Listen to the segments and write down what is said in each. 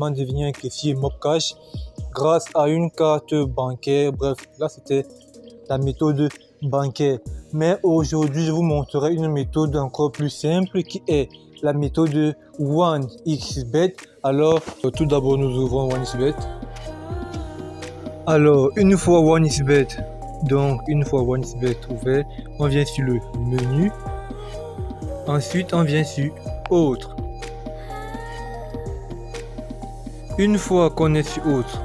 automatiquement devenir un caissier Mobcash grâce à une carte bancaire. Bref, là c'était la méthode bancaire. Mais aujourd'hui, je vous montrerai une méthode encore plus simple qui est la méthode OneXBet. Alors, tout d'abord, nous ouvrons OneXBet. Alors, une fois OneXBet ouvert, on vient sur le menu. Ensuite, on vient sur Autres. Une fois qu'on est sur Autres,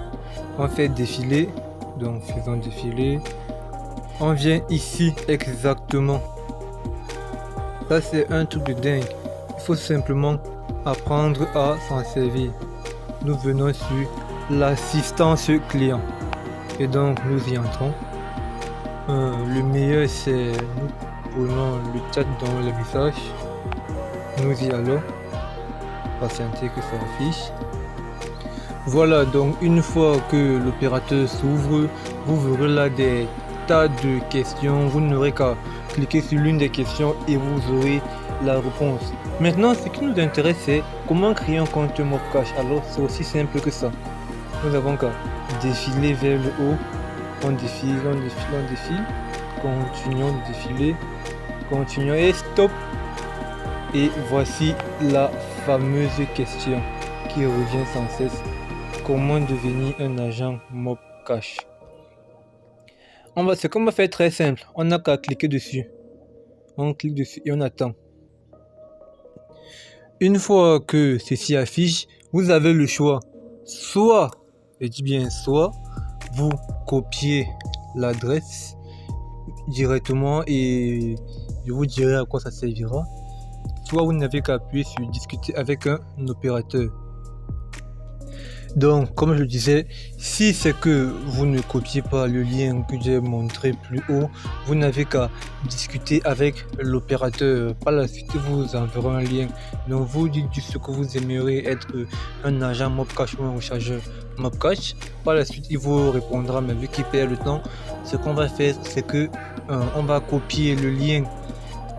on fait défiler. Donc, faisons défiler. On vient ici exactement. Ça, c'est un truc de dingue. Il faut simplement apprendre à s'en servir. Nous venons sur l'assistance client. Et donc, nous y entrons. Le meilleur, c'est nous prenons le chat dans le message. Nous y allons. Patienter que ça affiche. Voilà, donc une fois que l'opérateur s'ouvre, vous verrez là des tas de questions. Vous n'aurez qu'à cliquer sur l'une des questions et vous aurez la réponse. Maintenant, ce qui nous intéresse, c'est comment créer un compte Mobcash. Alors, c'est aussi simple que ça. Nous avons qu'à défiler vers le haut. On défile. Continuons de défiler. Continuons et stop. Et voici la fameuse question qui revient sans cesse. Comment devenir un agent Mobcash? Ce qu'on va faire très simple. On n'a qu'à cliquer dessus. On clique dessus et on attend. Une fois que ceci affiche, vous avez le choix. Soit, je dis bien soit, vous copiez l'adresse directement et je vous dirai à quoi ça servira. Soit vous n'avez qu'à appuyer sur discuter avec un opérateur. Donc, comme je le disais, si c'est que vous ne copiez pas le lien que j'ai montré plus haut, vous n'avez qu'à discuter avec l'opérateur. Par la suite, vous enverrez un lien. Donc, vous dites juste que vous aimeriez être un agent Mobcash ou un rechargeur Mobcash. Par la suite, il vous répondra, mais vu qu'il perd le temps, ce qu'on va faire, c'est que on va copier le lien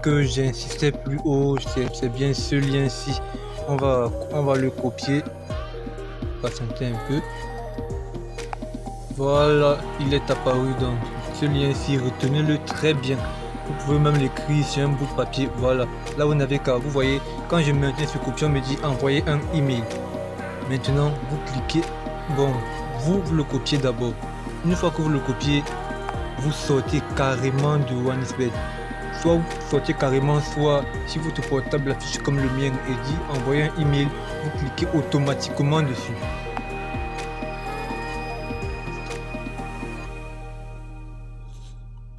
que j'insistais plus haut. C'est bien ce lien-ci. On va le copier. Patienter un peu. Voilà, il est apparu donc ce lien-ci, retenez-le très bien. Vous pouvez même l'écrire sur un bout de papier. Voilà, là vous n'avez qu'à, vous voyez, quand je maintiens sur copier, on me dit envoyer un email. Maintenant, vous cliquez, bon, vous le copiez d'abord. Une fois que vous le copiez, vous sortez carrément de OneXBet. Soit vous sortez carrément, soit si votre portable affiche comme le mien et dit envoyer un email, vous cliquez automatiquement dessus.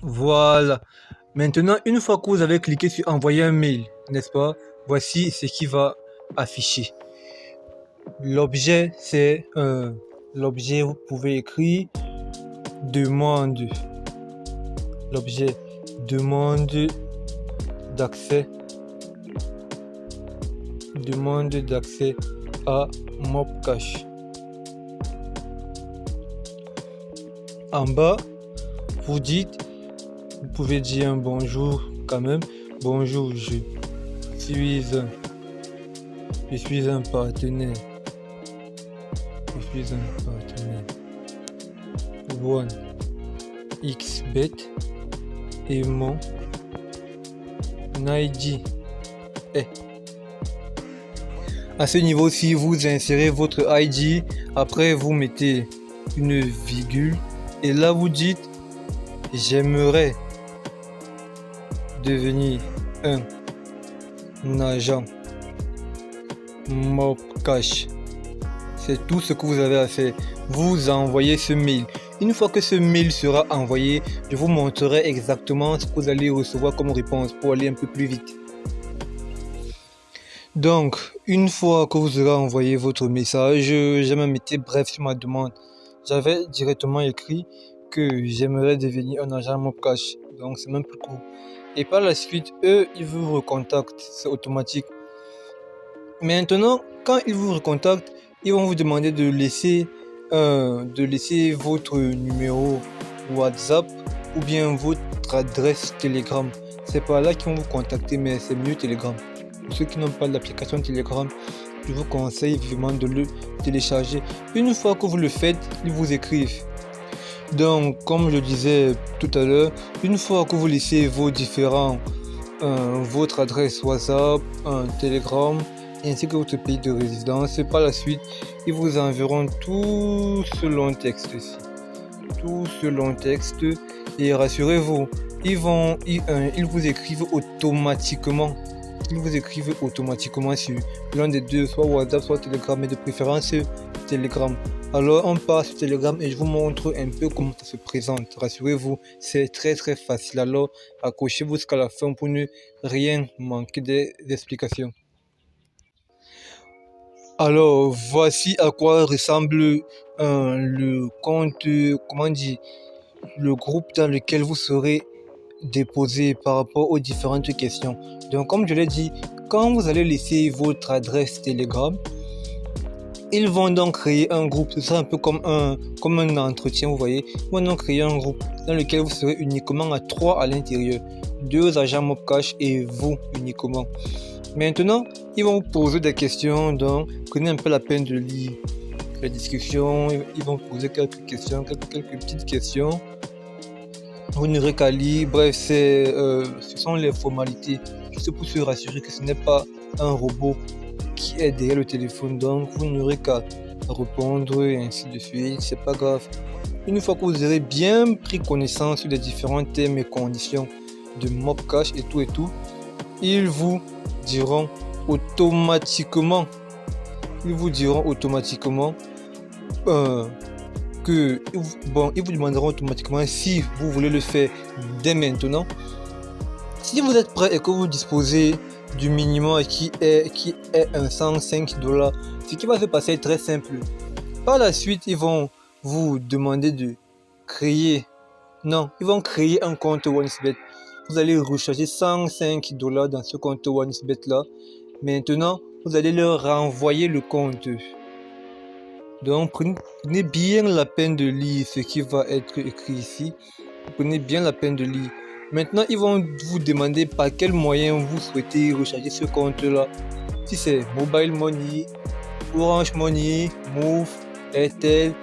Voilà. Maintenant, une fois que vous avez cliqué sur envoyer un mail, n'est-ce pas? Voici ce qui va afficher. L'objet, c'est l'objet, vous pouvez écrire demande. L'objet demande d'accès à Mobcash. En bas, vous pouvez dire un bonjour quand même. Bonjour, je suis un partenaire. OneXBet et mon ID est. À ce niveau-ci, vous insérez votre ID, après vous mettez une virgule et là vous dites j'aimerais devenir un agent Mobcash. C'est tout ce que vous avez à faire. Vous envoyez ce mail. Une fois que ce mail sera envoyé, je vous montrerai exactement ce que vous allez recevoir comme réponse pour aller un peu plus vite. Donc, une fois que vous aurez envoyé votre message, j'ai même été bref sur ma demande. J'avais directement écrit que j'aimerais devenir un agent Mobcash. Donc, c'est même plus court. Et par la suite, eux, ils vous recontactent. C'est automatique. Maintenant, quand ils vous recontactent, ils vont vous demander de laisser votre numéro WhatsApp ou bien votre adresse Telegram. C'est par là qu'ils vont vous contacter, mais c'est mieux Telegram. Pour ceux qui n'ont pas l'application Telegram, je vous conseille vivement de le télécharger. Une fois que vous le faites, ils vous écrivent. Donc, comme je disais tout à l'heure, une fois que vous laissez vos différents, votre adresse WhatsApp, un Telegram, ainsi que votre pays de résidence, par la suite, ils vous enverront tout ce long texte ici. Tout ce long texte, et rassurez-vous, ils vous écrivent automatiquement. Ils vous écrivent automatiquement sur l'un des deux, soit WhatsApp, soit Telegram, mais de préférence Telegram. Alors on passe sur Telegram et je vous montre un peu comment ça se présente. Rassurez-vous, c'est très facile. Alors accrochez-vous jusqu'à la fin pour ne rien manquer des explications. Alors voici à quoi ressemble le compte, le groupe dans lequel vous serez déposé par rapport aux différentes questions. Donc comme je l'ai dit, quand vous allez laisser votre adresse Telegram, ils vont donc créer un groupe. Ce sera un peu comme un entretien, vous voyez. Ils vont donc créer un groupe dans lequel vous serez uniquement à 3 à l'intérieur. 2 agents Mobcash et vous uniquement. Maintenant, ils vont vous poser des questions, donc prenez un peu la peine de lire la discussion. Ils vont poser quelques questions, quelques petites questions. Vous n'aurez qu'à lire. Bref, ce sont les formalités. Juste pour se rassurer que ce n'est pas un robot qui est derrière le téléphone. Donc, vous n'aurez qu'à répondre et ainsi de suite. C'est pas grave. Une fois que vous aurez bien pris connaissance des différents thèmes et conditions de Mobcash et tout, ils vous diront automatiquement. Ils vous demanderont automatiquement si vous voulez le faire dès maintenant. Si vous êtes prêt et que vous disposez du minimum qui est un $105, ce qui va se passer est très simple. Par la suite, ils vont vous demander de créer un compte OneXBet. Vous allez recharger $105 dans ce compte OneXBet là. Maintenant, vous allez leur renvoyer le compte. Donc prenez bien la peine de lire ce qui va être écrit ici. Prenez bien la peine de lire. Maintenant, ils vont vous demander par quel moyen vous souhaitez recharger ce compte-là. Si c'est Mobile Money, Orange Money, Move, Airtel,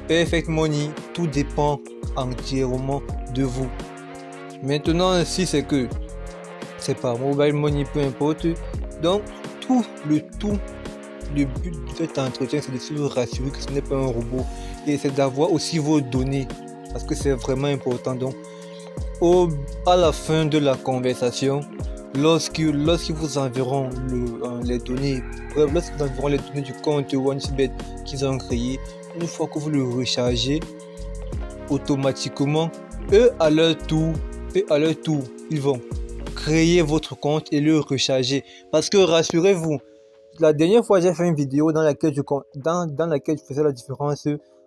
Perfect Money, tout dépend entièrement de vous. Maintenant, si c'est par Mobile Money, peu importe. Donc, le but de cet entretien, c'est de se rassurer que ce n'est pas un robot et c'est d'avoir aussi vos données parce que c'est vraiment important. Donc, à la fin de la conversation, lorsqu'ils vous enverront les données, lorsqu'ils vous enverront les données du compte OneXBet qu'ils ont créé, une fois que vous le rechargez, automatiquement, eux à leur tour, ils vont créer votre compte et le recharger. Parce que rassurez-vous, la dernière fois j'ai fait une vidéo dans laquelle je faisais la différence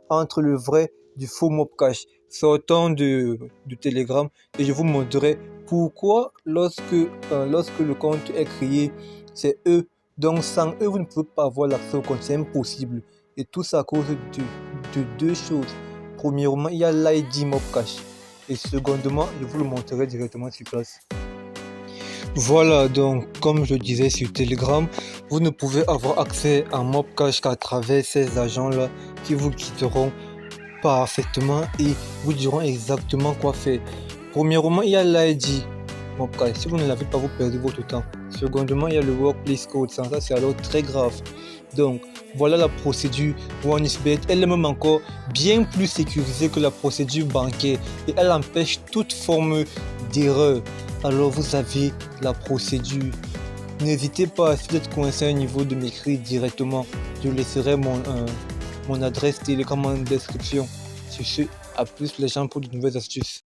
entre le vrai du faux Mobcash sortant de Telegram et je vous montrerai pourquoi lorsque le compte est créé, c'est eux. Donc sans eux, vous ne pouvez pas avoir l'accès au compte, c'est impossible. Et tout ça à cause de deux choses. Premièrement, il y a l'ID Mobcash et secondement, je vous le montrerai directement sur place. Voilà, donc comme je disais sur Telegram, vous ne pouvez avoir accès à Mobcash qu'à travers ces agents-là qui vous guideront parfaitement et vous diront exactement quoi faire. Premièrement, il y a l'ID Mobcash. Si vous ne l'avez pas, vous perdez votre temps. Secondement, il y a le Workplace Code. Sans ça, c'est alors très grave. Donc, voilà la procédure OneXBet. Elle est même encore bien plus sécurisée que la procédure bancaire et elle empêche toute forme d'erreur. Alors vous avez la procédure. N'hésitez pas, si vous êtes coincé à un niveau, de m'écrire directement. Je laisserai mon adresse Telegram en description. Sur ce, à plus les gens pour de nouvelles astuces.